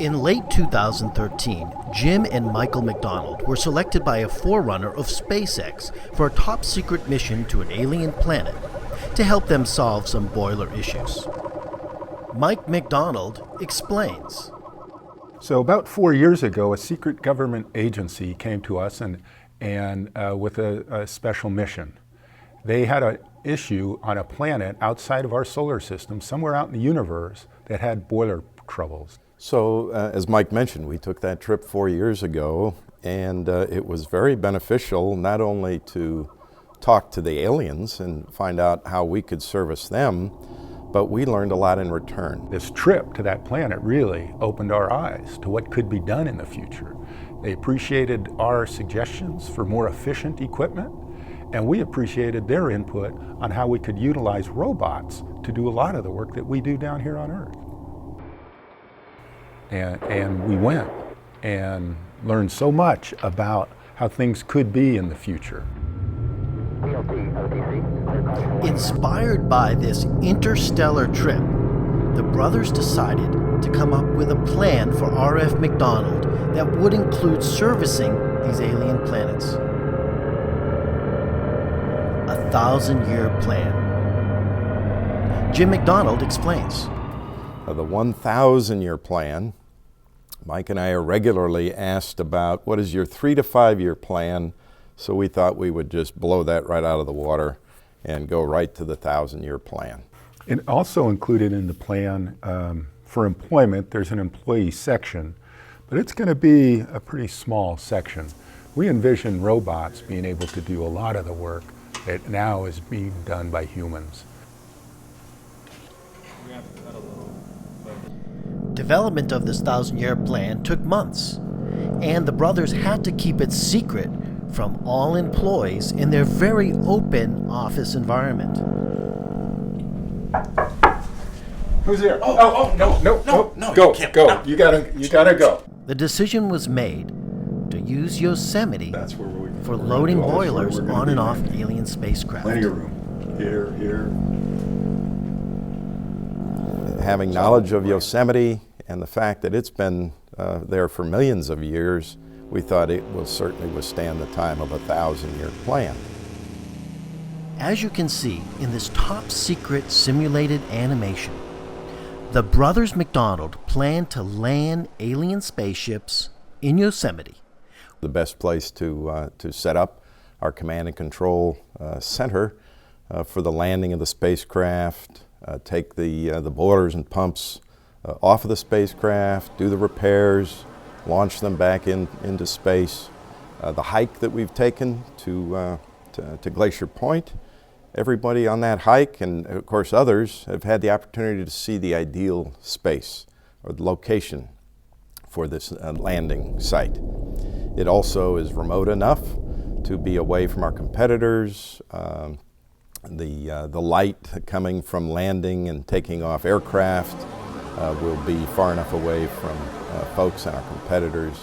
In late 2013, Jim and Michael MacDonald were selected by a forerunner of SpaceX for a top-secret mission to an alien planet to help them solve some boiler issues. Mike MacDonald explains. So about 4 years ago, a secret government agency came to us and with a special mission. They had an issue on a planet outside of our solar system, somewhere out in the universe, that had boiler troubles. So, as Mike mentioned, we took that trip 4 years ago, and it was very beneficial not only to talk to the aliens and find out how we could service them, but we learned a lot in return. This trip to that planet really opened our eyes to what could be done in the future. They appreciated our suggestions for more efficient equipment, and we appreciated their input on how we could utilize robots to do a lot of the work that we do down here on Earth. And we went and learned so much about how things could be in the future. Inspired by this interstellar trip, the brothers decided to come up with a plan for R.F. MacDonald that would include servicing these alien planets. A 1,000-year plan. Jim MacDonald explains. The 1,000-year plan, Mike and I are regularly asked about what is your 3 to 5 year plan, so we thought we would just blow that right out of the water and go right to the 1,000-year plan. And also included in the plan for employment, there's an employee section, but it's going to be a pretty small section. We envision robots being able to do a lot of the work that now is being done by humans. Development of this 1,000-year plan took months, and the brothers had to keep it secret from all employees in their very open office environment. Who's there? No, go. You gotta go. The decision was made to use Yosemite for loading boilers on and off alien spacecraft. Plenty of room. Here. Having knowledge of Yosemite and the fact that it's been there for millions of years, we thought it will certainly withstand the time of a 1,000-year plan. As you can see in this top-secret simulated animation, the brothers MacDonald plan to land alien spaceships in Yosemite. The best place to set up our command and control center for the landing of the spacecraft, take the boilers and pumps off of the spacecraft, do the repairs, launch them back into space. The hike that we've taken to Glacier Point, everybody on that hike, and of course others, have had the opportunity to see the ideal space or the location for this landing site. It also is remote enough to be away from our competitors. The light coming from landing and taking off aircraft will be far enough away from folks and our competitors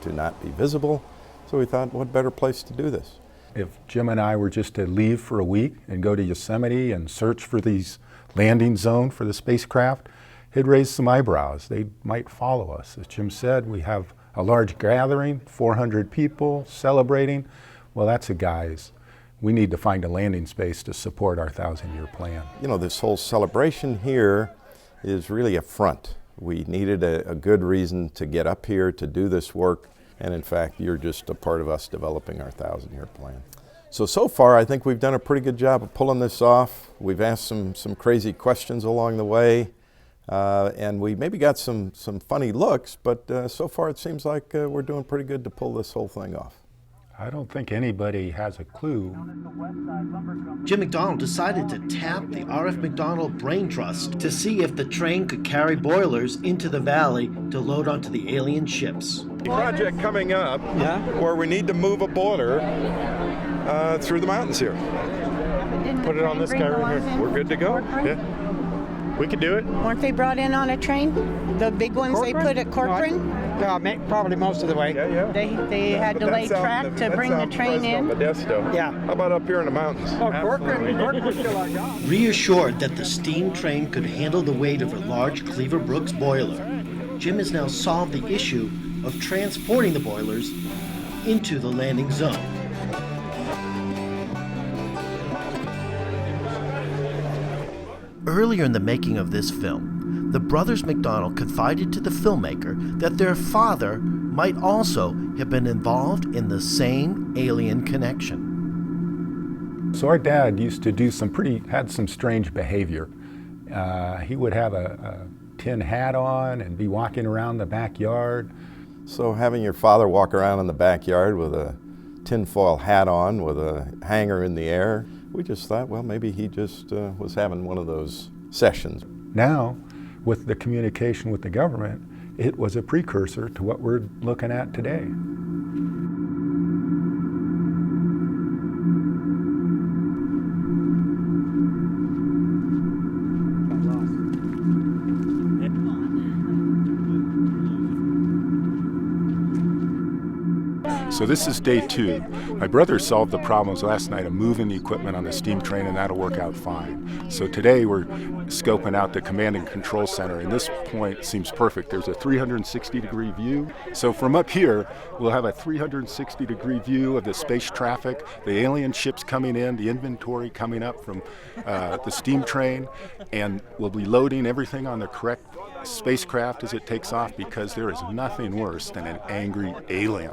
to not be visible. So we thought, what better place to do this? If Jim and I were just to leave for a week and go to Yosemite and search for these landing zone for the spacecraft, it'd raise some eyebrows. They might follow us. As Jim said, we have a large gathering, 400 people celebrating. Well, that's a guise. We need to find a landing space to support our 1,000-year plan. You know, this whole celebration here is really a front. We needed a good reason to get up here to do this work, and in fact, you're just a part of us developing our 1,000-year plan. So far, I think we've done a pretty good job of pulling this off. We've asked some crazy questions along the way, and we maybe got some funny looks, but so far it seems like we're doing pretty good to pull this whole thing off. I don't think anybody has a clue. Jim MacDonald decided to tap the R.F. MacDonald Brain Trust to see if the train could carry boilers into the valley to load onto the alien ships. Project coming up where we need to move a boiler through the mountains here. Put it on this guy right here. We're good to go. Yeah. We could do it. Weren't they brought in on a train? The big ones they put at Corcoran? Probably most of the way. Yeah. They had to lay track to bring the train in? Modesto. Yeah. How about up here in the mountains? Oh, Corcoran was still our job. Reassured that the steam train could handle the weight of a large Cleaver Brooks boiler, Jim has now solved the issue of transporting the boilers into the landing zone. Earlier in the making of this film, the brothers MacDonald confided to the filmmaker that their father might also have been involved in the same alien connection. So our dad used to do had some strange behavior. He would have a tin hat on and be walking around the backyard. So having your father walk around in the backyard with a tinfoil hat on with a hanger in the air, we just thought, well, maybe he just was having one of those sessions. Now, with the communication with the government, it was a precursor to what we're looking at today. So this is day 2. My brother solved the problems last night of moving the equipment on the steam train, and that'll work out fine. So today we're scoping out the command and control center, and this point seems perfect. There's a 360-degree view. So from up here, we'll have a 360-degree view of the space traffic, the alien ships coming in, the inventory coming up from the steam train, and we'll be loading everything on the correct spacecraft as it takes off, because there is nothing worse than an angry alien.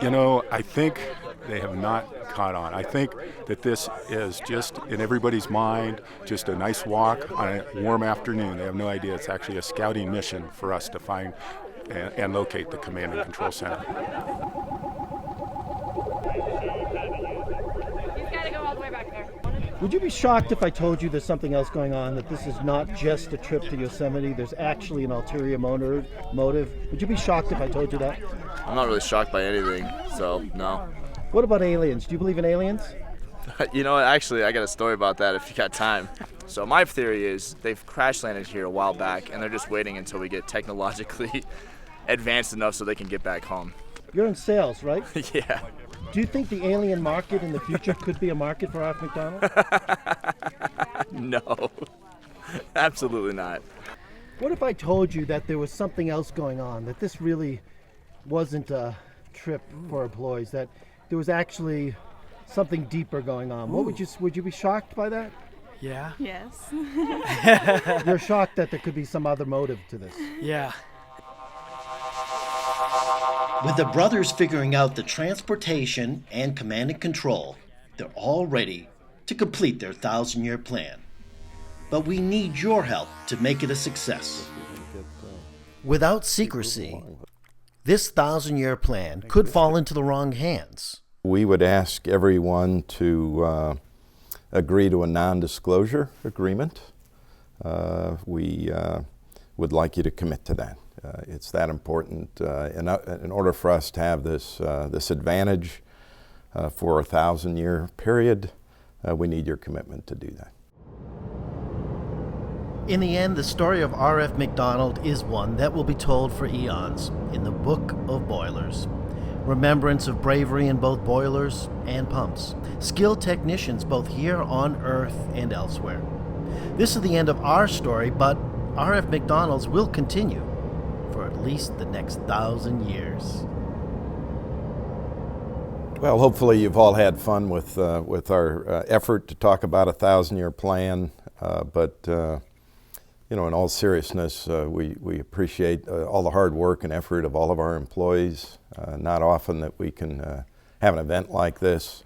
You know, I think they have not caught on. I think that this is just in everybody's mind, just a nice walk on a warm afternoon. They have no idea it's actually a scouting mission for us to find and locate the command and control center. He's got to go all the way back there. Would you be shocked if I told you there's something else going on, that this is not just a trip to Yosemite, there's actually an ulterior motive? Would you be shocked if I told you that? I'm not really shocked by anything, so no. What about aliens? Do you believe in aliens? You know what, actually, I got a story about that if you got time. So my theory is they've crash landed here a while back, and they're just waiting until we get technologically advanced enough so they can get back home. You're in sales, right? Yeah. Do you think the alien market in the future could be a market for Aron MacDonald? No, absolutely not. What if I told you that there was something else going on, that this really wasn't a trip for employees, that there was actually something deeper going on? What would you be shocked by that? Yeah. Yes. You're shocked that there could be some other motive to this? Yeah. With the brothers figuring out the transportation and command and control, they're all ready to complete their 1,000-year plan. But we need your help to make it a success. Without secrecy, this 1,000-year plan could fall into the wrong hands. We would ask everyone to agree to a non-disclosure agreement. We would like you to commit to that. It's that important. In order for us to have this advantage for a 1,000-year period, we need your commitment to do that. In the end, the story of R.F. MacDonald is one that will be told for eons in the Book of Boilers. Remembrance of bravery in both boilers and pumps, skilled technicians both here on Earth and elsewhere. This is the end of our story, but R.F. MacDonald's will continue for at least the next 1,000 years. Well, hopefully you've all had fun with our effort to talk about a 1,000-year plan, but you know, in all seriousness, we appreciate all the hard work and effort of all of our employees. Not often that we can have an event like this.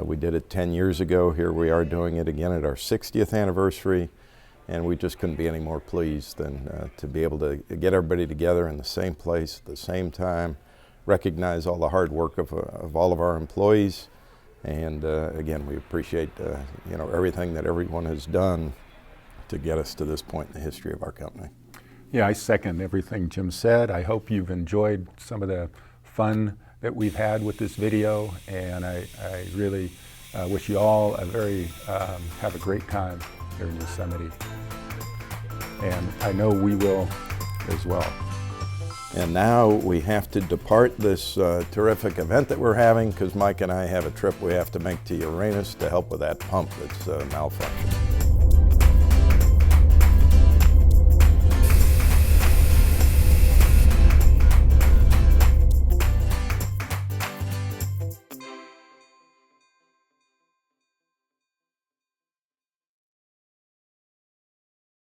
We did it 10 years ago. Here we are doing it again at our 60th anniversary. And we just couldn't be any more pleased than to be able to get everybody together in the same place at the same time, recognize all the hard work of all of our employees, and again, we appreciate you know, everything that everyone has done to get us to this point in the history of our company. Yeah, I second everything Jim said. I hope you've enjoyed some of the fun that we've had with this video, and I really wish you all a very have a great time here in Yosemite. And I know we will as well. And now we have to depart this terrific event that we're having, because Mike and I have a trip we have to make to Uranus to help with that pump that's malfunctioning.